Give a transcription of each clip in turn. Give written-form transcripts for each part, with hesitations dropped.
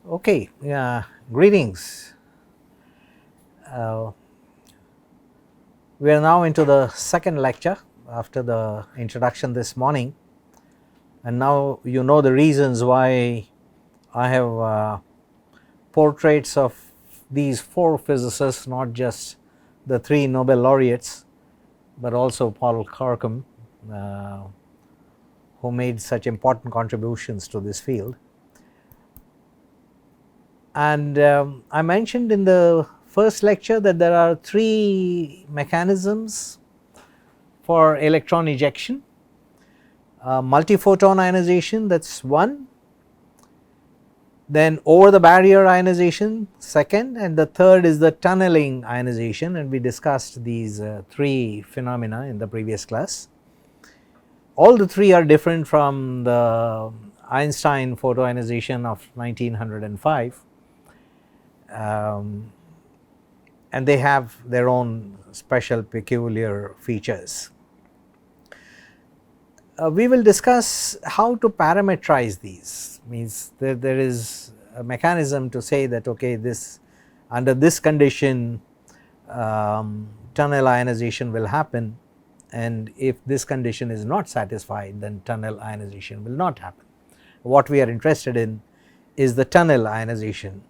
Okay, greetings. We are now into the second lecture after the introduction this morning, and now you know the reasons why I have portraits of these 4 physicists, not just the 3 Nobel laureates, but also Paul Karcam, who made such important contributions to this field. And I mentioned in the first lecture that there are 3 mechanisms for electron ejection. Multiphoton ionization, that is one, then over the barrier ionization second, and the third is the tunneling ionization, and we discussed these 3 phenomena in the previous class. All the 3 are different from the Einstein photoionization of 1905. And they have their own special peculiar features. We will discuss how to parameterize these, means that there is a mechanism to say that okay, this under this condition tunnel ionization will happen, and if this condition is not satisfied, then tunnel ionization will not happen. What we are interested in is the tunnel ionization,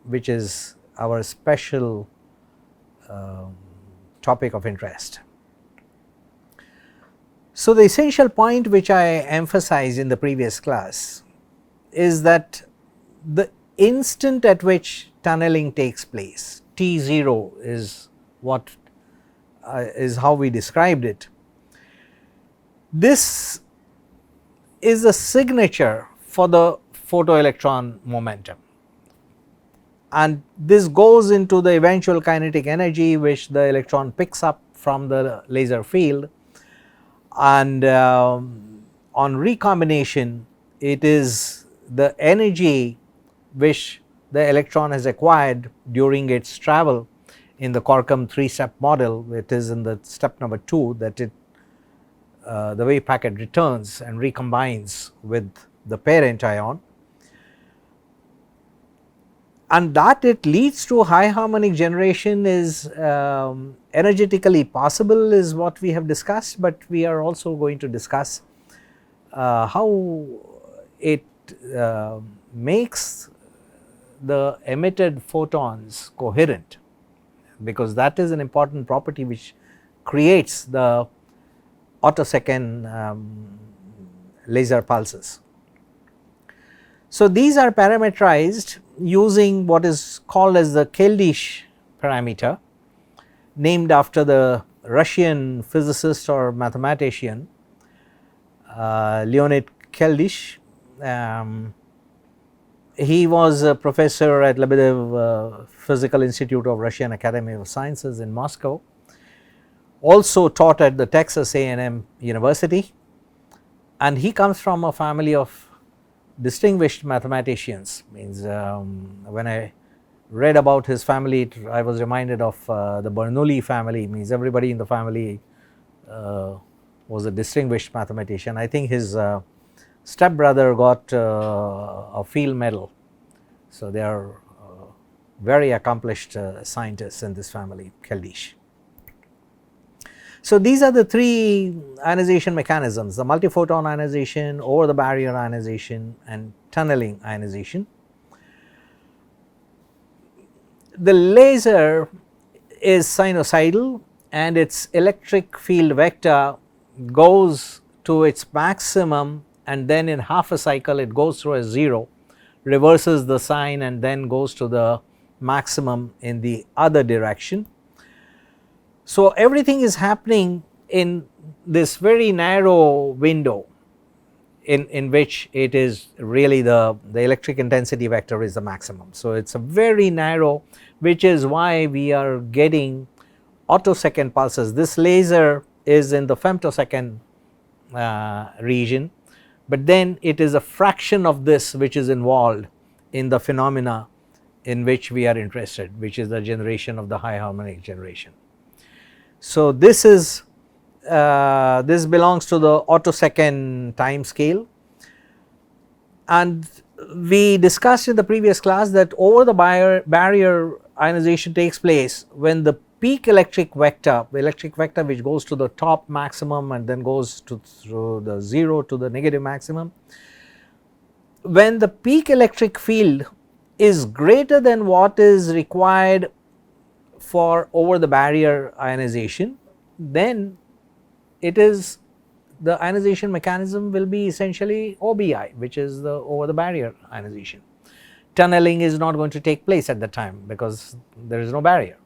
which is our special topic of interest. So, the essential point which I emphasized in the previous class is that the instant at which tunneling takes place, T0 is what is how we described it. This is a signature for the photoelectron momentum, and this goes into the eventual kinetic energy which the electron picks up from the laser field, and on recombination it is the energy which the electron has acquired during its travel in the Karcam 3-step model. It is in the step number 2 that it the wave packet returns and recombines with the parent ion, and that it leads to high harmonic generation is energetically possible, is what we have discussed, but we are also going to discuss how it makes the emitted photons coherent, because that is an important property which creates the attosecond laser pulses. So, these are parameterized using what is called as the Keldysh parameter, named after the Russian physicist or mathematician Leonid Keldysh. He was a professor at Lebedev Physical Institute of Russian Academy of Sciences in Moscow, also taught at the Texas A&M University, and he comes from a family of distinguished mathematicians. Means when I read about his family, I was reminded of the Bernoulli family. Means everybody in the family was a distinguished mathematician. I think his stepbrother got a field medal. So, they are very accomplished scientists in this family, Keldysh. So, these are the 3 ionization mechanisms: the multiphoton ionization, over the barrier ionization, and tunneling ionization. The laser is sinusoidal, and its electric field vector goes to its maximum, and then in half a cycle it goes through a 0, reverses the sign, and then goes to the maximum in the other direction. So, everything is happening in this very narrow window in which it is really the electric intensity vector is the maximum. So, it is a very narrow, which is why we are getting attosecond pulses. This laser is in the femtosecond region, but then it is a fraction of this which is involved in the phenomena in which we are interested, which is the generation of the high harmonic generation. So, this is this belongs to the attosecond time scale, and We discussed in the previous class that over the barrier ionization takes place when the peak electric vector which goes to the top maximum and then goes to through the 0 to the negative maximum, when the peak electric field is greater than what is required for over the barrier ionization, then it is the ionization mechanism will be essentially OBI, which is the over the barrier ionization. Tunneling is not going to take place at the time because there is no barrier.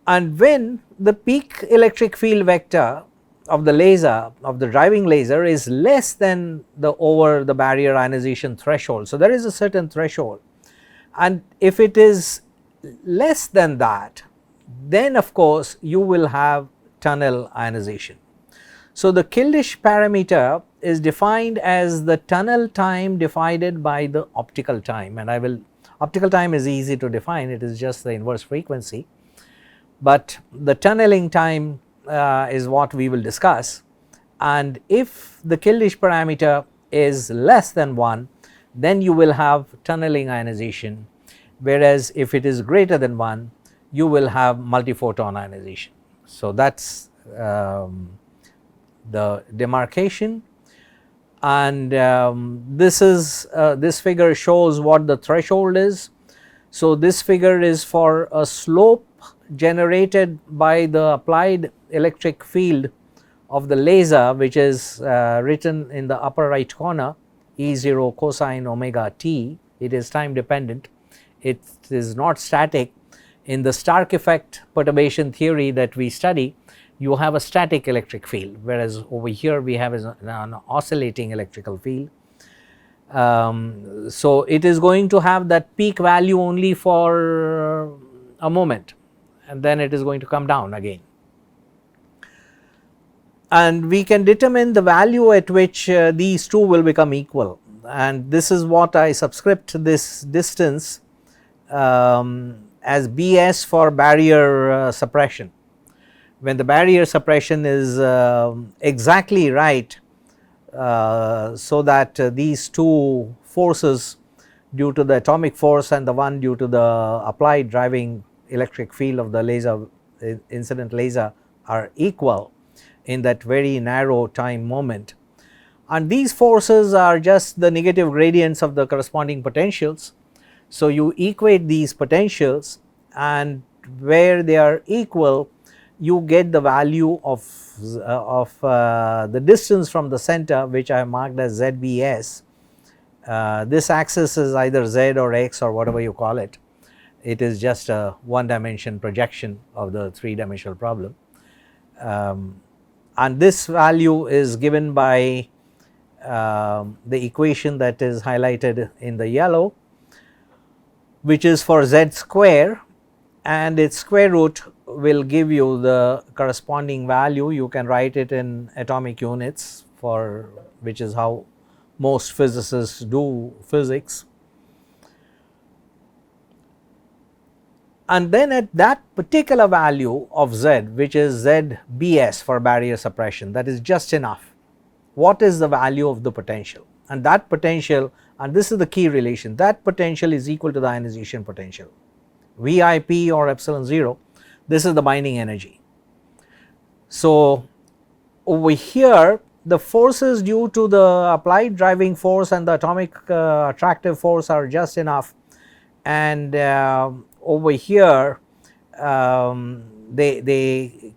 And when the peak electric field vector of the laser, of the driving laser, is less than the over the barrier ionization threshold. So, there is a certain threshold, and if it is less than that, then of course you will have tunnel ionization. So, the Kildish parameter is defined as the tunnel time divided by the optical time, and optical time is easy to define, it is just the inverse frequency, but the tunneling time is what we will discuss. And if the Kildish parameter is less than 1, then you will have tunneling ionization, whereas if it is greater than 1, you will have multiphoton ionization. So, that is the demarcation, and this figure shows what the threshold is. So, this figure is for a slope generated by the applied electric field of the laser, which is written in the upper right corner, E0 cosine omega t. It is time dependent, it is not static. In the Stark effect perturbation theory that we study, you have a static electric field, whereas over here we have an oscillating electrical field. So, it is going to have that peak value only for a moment, and then it is going to come down again. And we can determine the value at which these two will become equal, and this is what I subscript this distance as Bs for barrier suppression. When the barrier suppression is exactly right, so that these two forces due to the atomic force and the one due to the applied driving electric field of the laser, incident laser, are equal in that very narrow time moment, and these forces are just the negative gradients of the corresponding potentials. So, you equate these potentials, and where they are equal, you get the value of the distance from the center, which I have marked as ZBS. This axis is either Z or X or whatever you call it. It is just a one dimension projection of the 3-dimensional problem. And this value is given by the equation that is highlighted in the yellow, which is for Z square, and its square root will give you the corresponding value. You can write it in atomic units, for which is how most physicists do physics. And then at that particular value of Z, which is ZBS for barrier suppression, that is just enough. What is the value of the potential? And that potential, and this is the key relation, that potential is equal to the ionization potential, VIP or epsilon 0. This is the binding energy. So, over here the forces due to the applied driving force and the atomic attractive force are just enough, and over here they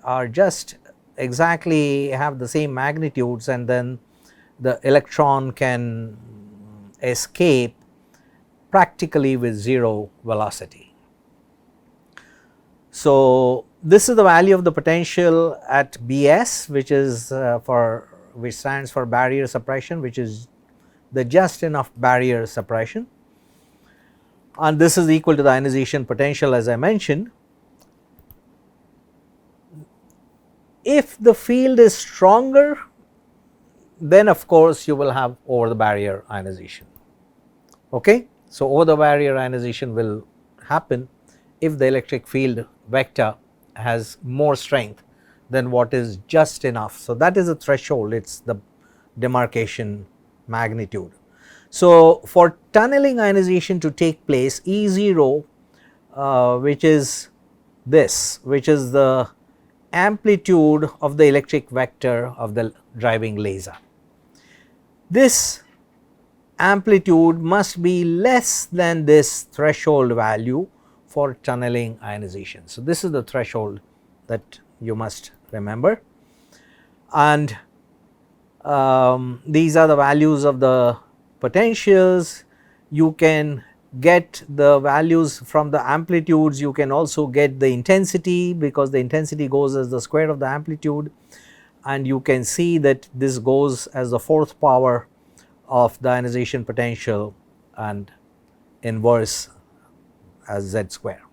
are just exactly have the same magnitudes, and then the electron can escape practically with 0 velocity. So, this is the value of the potential at Bs, which is which stands for barrier suppression, which is the just enough barrier suppression, and this is equal to the ionization potential, as I mentioned. If the field is stronger, then of course you will have over the barrier ionization. Okay? So, over the barrier ionization will happen if the electric field vector has more strength than what is just enough. So, that is a threshold, it is the demarcation magnitude. So, for tunneling ionization to take place, E0 which is this, which is the amplitude of the electric vector of the driving laser. This amplitude must be less than this threshold value for tunneling ionization. So, this is the threshold that you must remember, and these are the values of the potentials. You can get the values from the amplitudes, you can also get the intensity, because the intensity goes as the square of the amplitude, and you can see that this goes as the fourth power of the ionization potential and inverse as z square.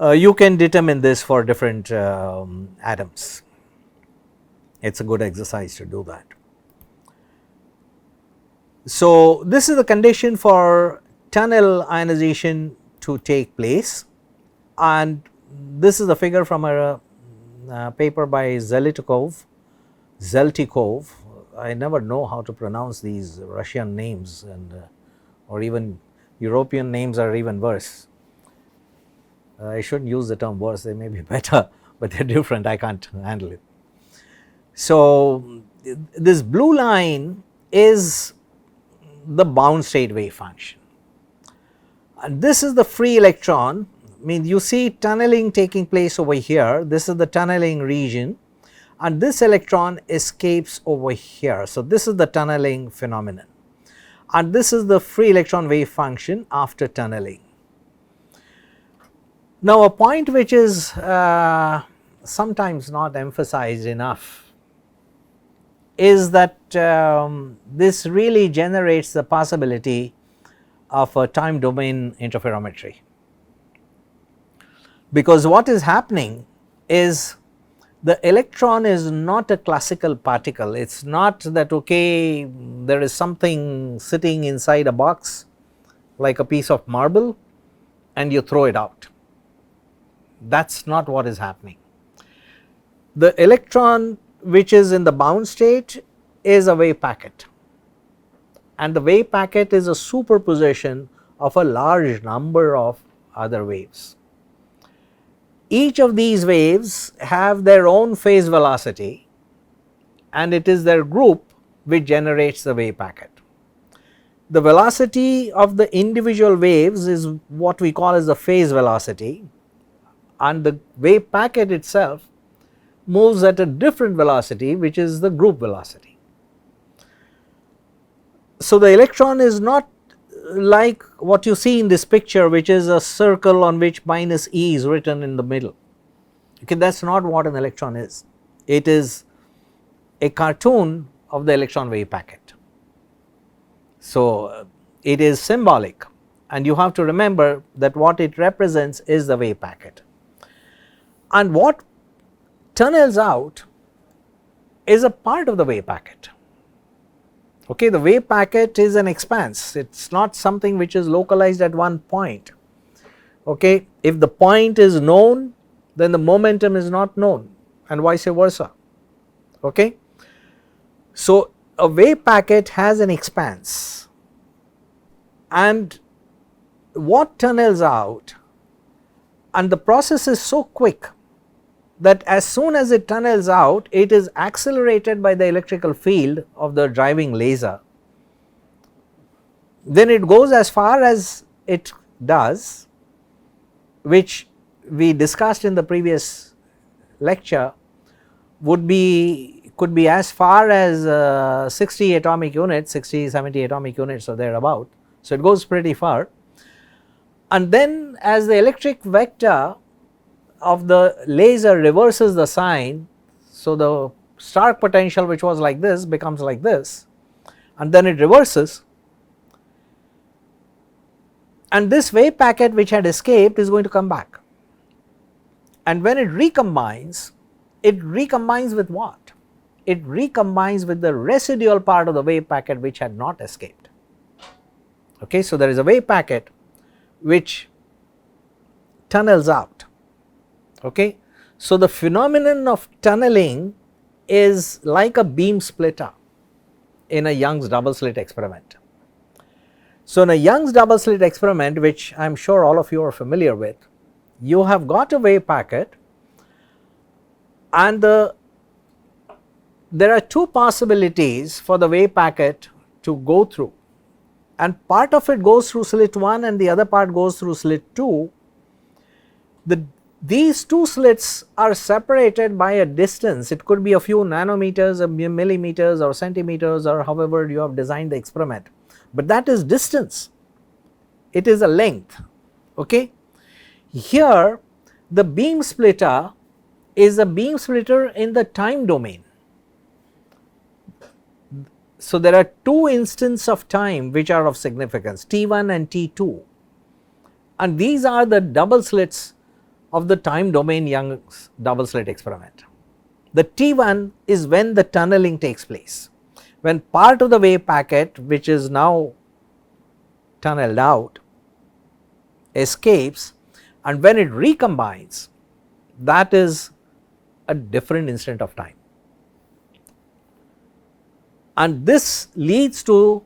You can determine this for different atoms. It is a good exercise to do that. So, this is the condition for tunnel ionization to take place, and this is the figure from a paper by Zeltikov. I never know how to pronounce these Russian names, and or even European names are even worse. I should not use the term worse, they may be better, but they are different, I can't handle it. So, this blue line is the bound state wave function, and this is the free electron. I mean, you see tunneling taking place over here, this is the tunneling region, and this electron escapes over here. So, this is the tunneling phenomenon, and this is the free electron wave function after tunneling. Now, a point which is sometimes not emphasized enough is that this really generates the possibility of a time domain interferometry, because what is happening is the electron is not a classical particle. It is not that, okay, there is something sitting inside a box like a piece of marble and you throw it out. That is not what is happening. The electron which is in the bound state is a wave packet, and the wave packet is a superposition of a large number of other waves. Each of these waves have their own phase velocity, and it is their group which generates the wave packet. The velocity of the individual waves is what we call as the phase velocity, and the wave packet itself moves at a different velocity, which is the group velocity. So, the electron is not like what you see in this picture, which is a circle on which minus E is written in the middle. Okay, that is not what an electron is. It is a cartoon of the electron wave packet. So, it is symbolic, and you have to remember that what it represents is the wave packet, and what tunnels out is a part of the wave packet. Okay, the wave packet is an expanse, it is not something which is localized at one point. Okay, if the point is known, then the momentum is not known, and vice versa. Okay. So, a wave packet has an expanse, and what tunnels out, and the process is so quick that as soon as it tunnels out, it is accelerated by the electrical field of the driving laser. Then it goes as far as it does, which we discussed in the previous lecture, could be as far as 60 atomic units, 60, 70 atomic units or thereabout. So, it goes pretty far, and then as the electric vector of the laser reverses the sign. So, the stark potential which was like this becomes like this, and then it reverses, and this wave packet which had escaped is going to come back, and when it recombines with what? It recombines with the residual part of the wave packet which had not escaped. Okay, so, there is a wave packet which tunnels out. Okay. So, the phenomenon of tunneling is like a beam splitter. in a Young's double slit experiment. So, in a Young's double slit experiment, which I am sure all of you are familiar with, you have got a wave packet and there are two possibilities for the wave packet to go through, and part of it goes through slit 1 and the other part goes through slit 2. These two slits are separated by a distance. It could be a few nanometers, or millimeters or centimeters, or however you have designed the experiment, but that is distance, it is a length. Okay. Here the beam splitter is a beam splitter in the time domain. So, there are two instants of time which are of significance, T1 and T2, and these are the double slits of the time domain Young's double slit experiment. The T1 is when the tunneling takes place, when part of the wave packet which is now tunneled out escapes, and when it recombines, that is a different instant of time. And this leads to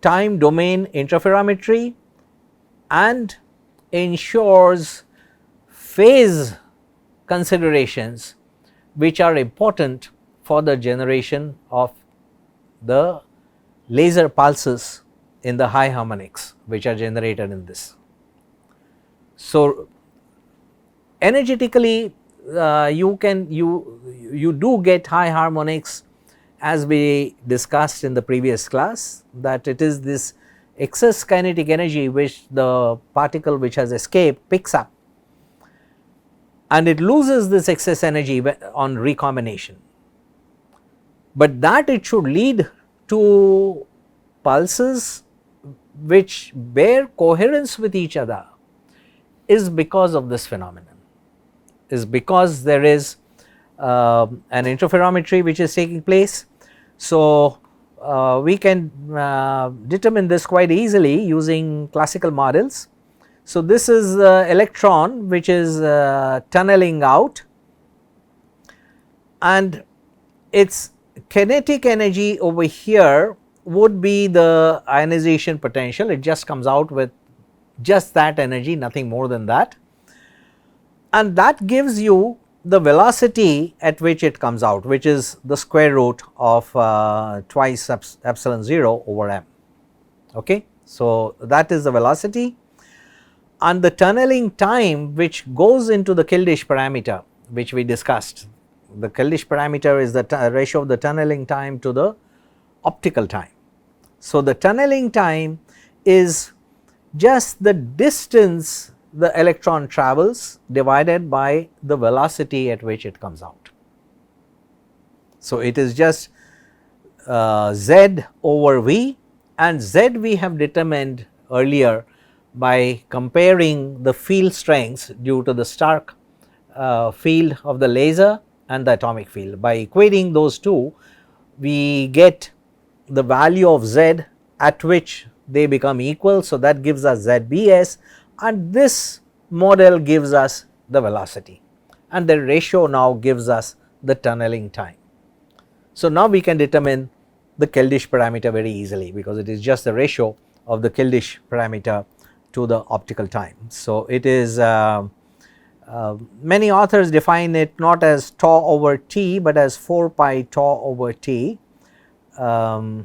time domain interferometry and ensures phase considerations which are important for the generation of the laser pulses in the high harmonics which are generated in this. So, energetically you do get high harmonics, as we discussed in the previous class, that it is this excess kinetic energy which the particle which has escaped picks up, and it loses this excess energy on recombination, but that it should lead to pulses which bear coherence with each other is because of this phenomenon, is because there is an interferometry which is taking place. So, we can determine this quite easily using classical models. So, this is the electron which is tunneling out, and its kinetic energy over here would be the ionization potential. It just comes out with just that energy, nothing more than that, and that gives you the velocity at which it comes out, which is the square root of twice epsilon 0 over m. Okay. So, that is the velocity, and the tunneling time which goes into the Kildish parameter which we discussed. The Kildish parameter is the ratio of the tunneling time to the optical time. So, the tunneling time is just the distance the electron travels divided by the velocity at which it comes out. So, it is just z over v, and z we have determined earlier by comparing the field strengths due to the Stark field of the laser and the atomic field. By equating those two, we get the value of z at which they become equal. So, that gives us zbs, and this model gives us the velocity, and the ratio now gives us the tunneling time. So, now we can determine the Kildish parameter very easily, because it is just the ratio of the Kildish parameter to the optical time. So, it is many authors define it not as tau over t, but as 4 pi tau over t. I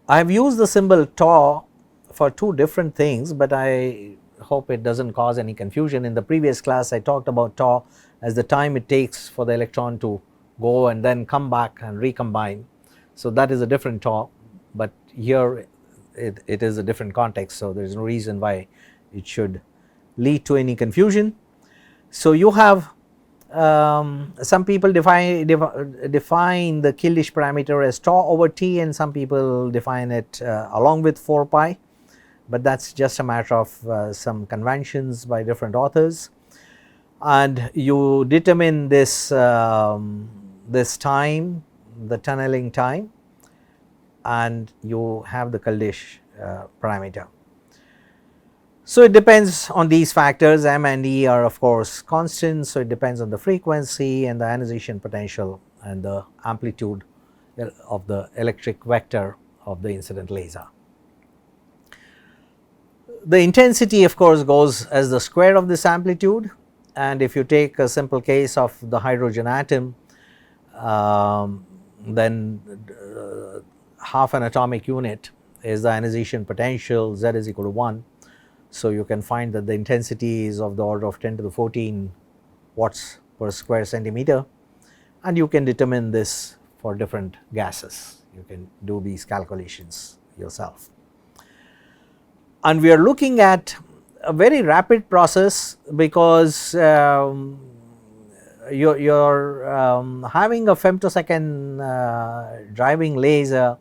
have used the symbol tau for two different things, but I hope it does not cause any confusion. In the previous class I talked about tau as the time it takes for the electron to go and then come back and recombine. So, that is a different tau, but here it is a different context. So, there is no reason why it should lead to any confusion. So, you have some people define the Kildish parameter as tau over t, and some people define it along with 4 pi, but that is just a matter of some conventions by different authors. And you determine this this time, the tunneling time, and you have the Kildish parameter. So, it depends on these factors. M and E are of course constant. So, it depends on the frequency and the ionization potential and the amplitude of the electric vector of the incident laser. The intensity of course goes as the square of this amplitude, and if you take a simple case of the hydrogen atom, then half an atomic unit is the ionization potential, Z is equal to 1. So, you can find that the intensity is of the order of 10 to the 14 watts per square centimeter, and you can determine this for different gases. You can do these calculations yourself. And we are looking at a very rapid process because you're having a femtosecond driving laser,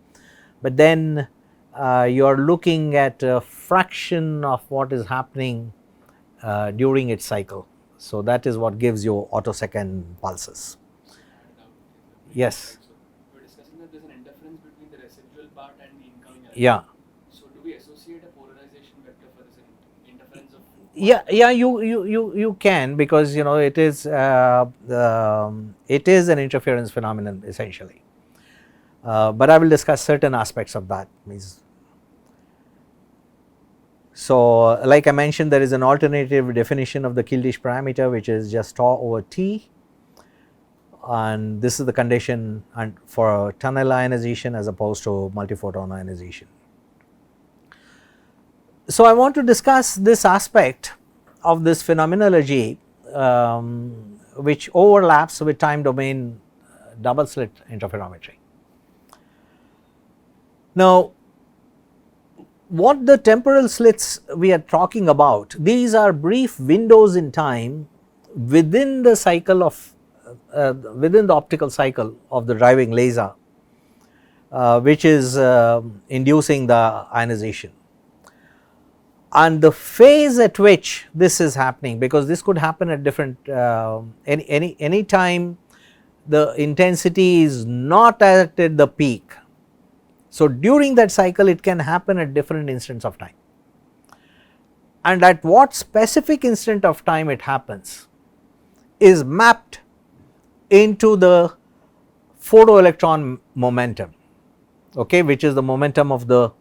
but then you are looking at a fraction of what is happening during its cycle. So, that is what gives you attosecond pulses. Yes. So, we are discussing that there is an interference between the residual part and the incoming electron. Yeah. So, do we associate a polarization vector for this interference of? Yeah, you can, because you know it is an interference phenomenon essentially, but I will discuss certain aspects of that. So, like I mentioned, there is an alternative definition of the Kildish parameter, which is just tau over T, and this is the condition for tunnel ionization as opposed to multiphoton ionization. So, I want to discuss this aspect of this phenomenology which overlaps with time domain double slit interferometry. Now, what the temporal slits we are talking about, these are brief windows in time within the cycle of within the optical cycle of the driving laser, which is inducing the ionization, and the phase at which this is happening, because this could happen at different any time the intensity is not at the peak. So, during that cycle it can happen at different instants of time, and at what specific instant of time it happens is mapped into the photoelectron momentum, okay, which is the momentum of the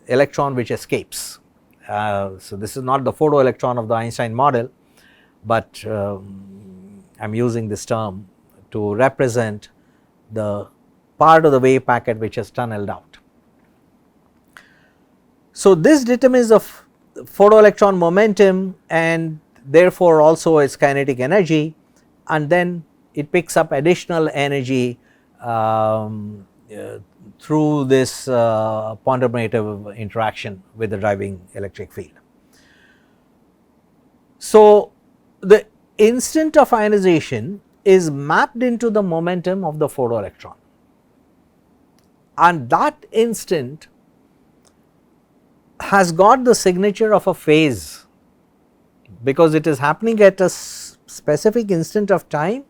electron which escapes. So, this is not the photoelectron of the Einstein model, but I am using this term to represent the part of the wave packet which is tunneled out. So, this determines the photoelectron momentum and therefore also its kinetic energy, and then it picks up additional energy through this ponderative interaction with the driving electric field. So, the instant of ionization is mapped into the momentum of the photoelectron, and that instant has got the signature of a phase, because it is happening at a specific instant of time,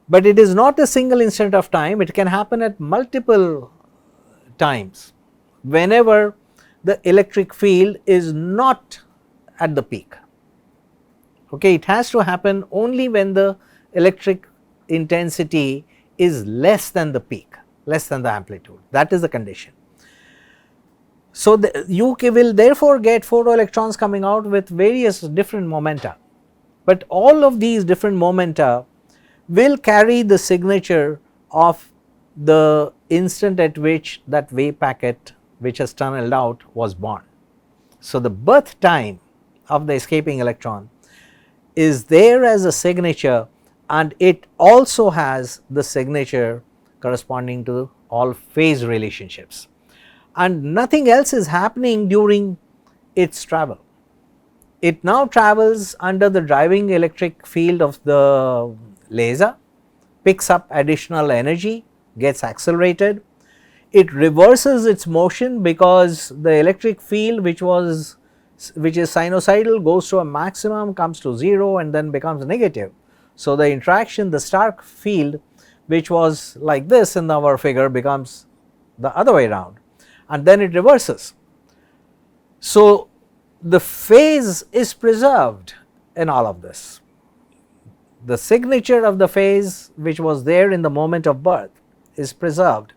but it is not a single instant of time, it can happen at multiple times whenever the electric field is not at the peak. Okay, it has to happen only when the electric intensity is less than the peak, less than the amplitude, that is the condition. So, you will therefore get photoelectrons coming out with various different momenta, but all of these different momenta will carry the signature of the instant at which that wave packet which has tunneled out was born. So, the birth time of the escaping electron is there as a signature, and it also has the signature corresponding to all phase relationships, and nothing else is happening during its travel. It now travels under the driving electric field of the laser, picks up additional energy, gets accelerated, it reverses its motion because the electric field which is sinusoidal goes to a maximum, comes to 0 and then becomes negative. So, the interaction, the Stark field which was like this in our figure becomes the other way around, and then it reverses. So, the phase is preserved in all of this. the signature of the phase which was there in the moment of birth is preserved,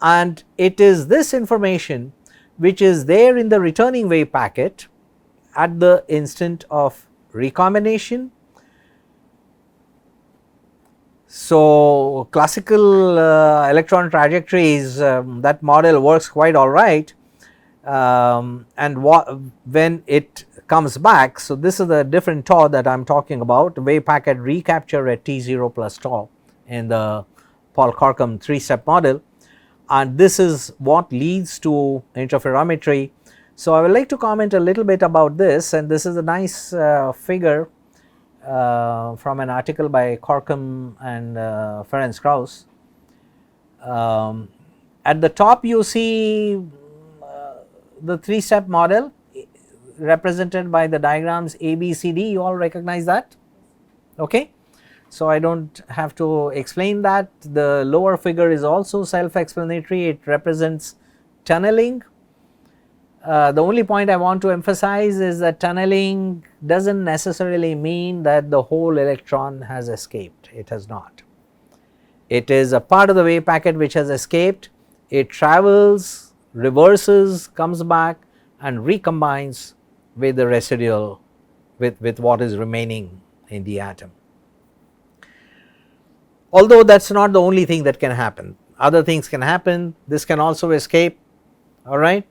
and it is this information which is there in the returning wave packet at the instant of recombination. So, classical electron trajectories, that model works quite alright, and when it comes back. So, this is the different tau that I am talking about, wave packet recapture at T0 plus tau in the Paul-Corkum 3-step model, and this is what leads to interferometry. So, I would like to comment a little bit about this, and this is a nice figure from an article by Corkum and Ferenc Krauss. At the top you see the 3-step model represented by the diagrams A, B, C, D. You all recognize that? Okay. So, I do not have to explain that. The lower figure is also self-explanatory. It represents tunneling. The only point I want to emphasize is that tunneling does not necessarily mean that the whole electron has escaped. It has not. It is a part of the wave packet which has escaped. It travels, reverses, comes back and recombines with the residual, with what is remaining in the atom. Although that is not the only thing that can happen, other things can happen. This can also escape, alright.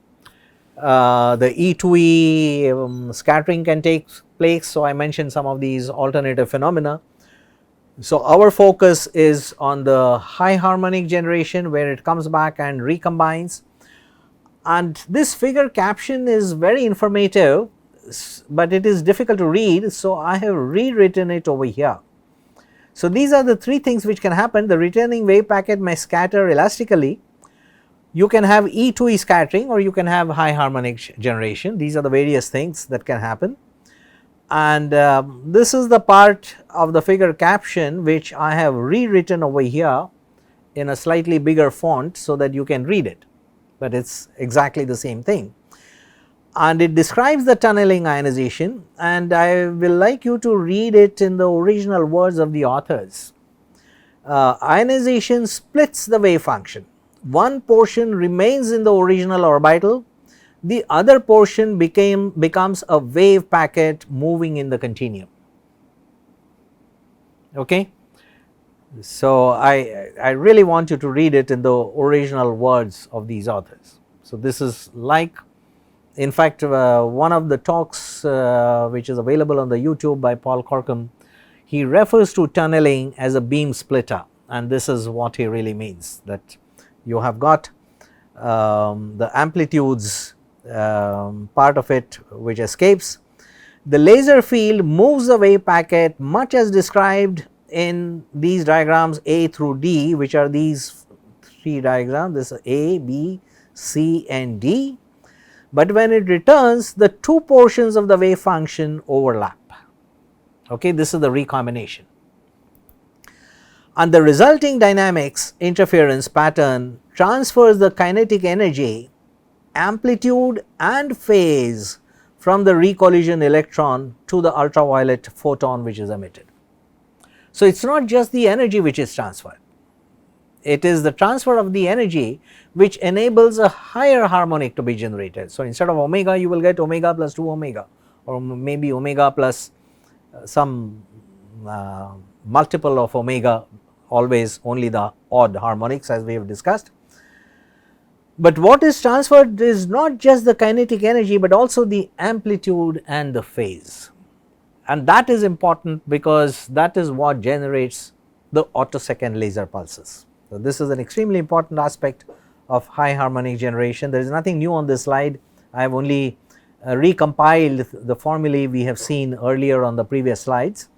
The E2E scattering can take place. So, I mentioned some of these alternative phenomena. So, our focus is on the high harmonic generation where it comes back and recombines, and this figure caption is very informative, but it is difficult to read. So, I have rewritten it over here. So, these are the three things which can happen. The returning wave packet may scatter elastically. You can have E2E scattering or you can have high harmonic generation. These are the various things that can happen, and this is the part of the figure caption which I have rewritten over here in a slightly bigger font so that you can read it, but it is exactly the same thing, and it describes the tunneling ionization, and I will like you to read it in the original words of the authors. Ionization splits the wave function. One portion remains in the original orbital, the other portion becomes a wave packet moving in the continuum. Okay. So, I really want you to read it in the original words of these authors. So, this is like, in fact, one of the talks which is available on the YouTube by Paul Corkum, he refers to tunneling as a beam splitter, and this is what he really means, that you have got the amplitudes part of it which escapes. The laser field moves the wave packet much as described in these diagrams A through D, which are these three diagrams, this is A, B, C and D, but when it returns, the two portions of the wave function overlap. Okay, this is the recombination, and the resulting dynamics interference pattern transfers the kinetic energy, amplitude and phase from the recollision electron to the ultraviolet photon which is emitted. So, it is not just the energy which is transferred, it is the transfer of the energy which enables a higher harmonic to be generated. So, instead of omega you will get omega plus 2 omega, or maybe omega plus some multiple of omega, always only the odd harmonics as we have discussed. But what is transferred is not just the kinetic energy, but also the amplitude and the phase, and that is important because that is what generates the attosecond laser pulses. So, this is an extremely important aspect of high harmonic generation. There is nothing new on this slide. I have only recompiled the formulae we have seen earlier on the previous slides.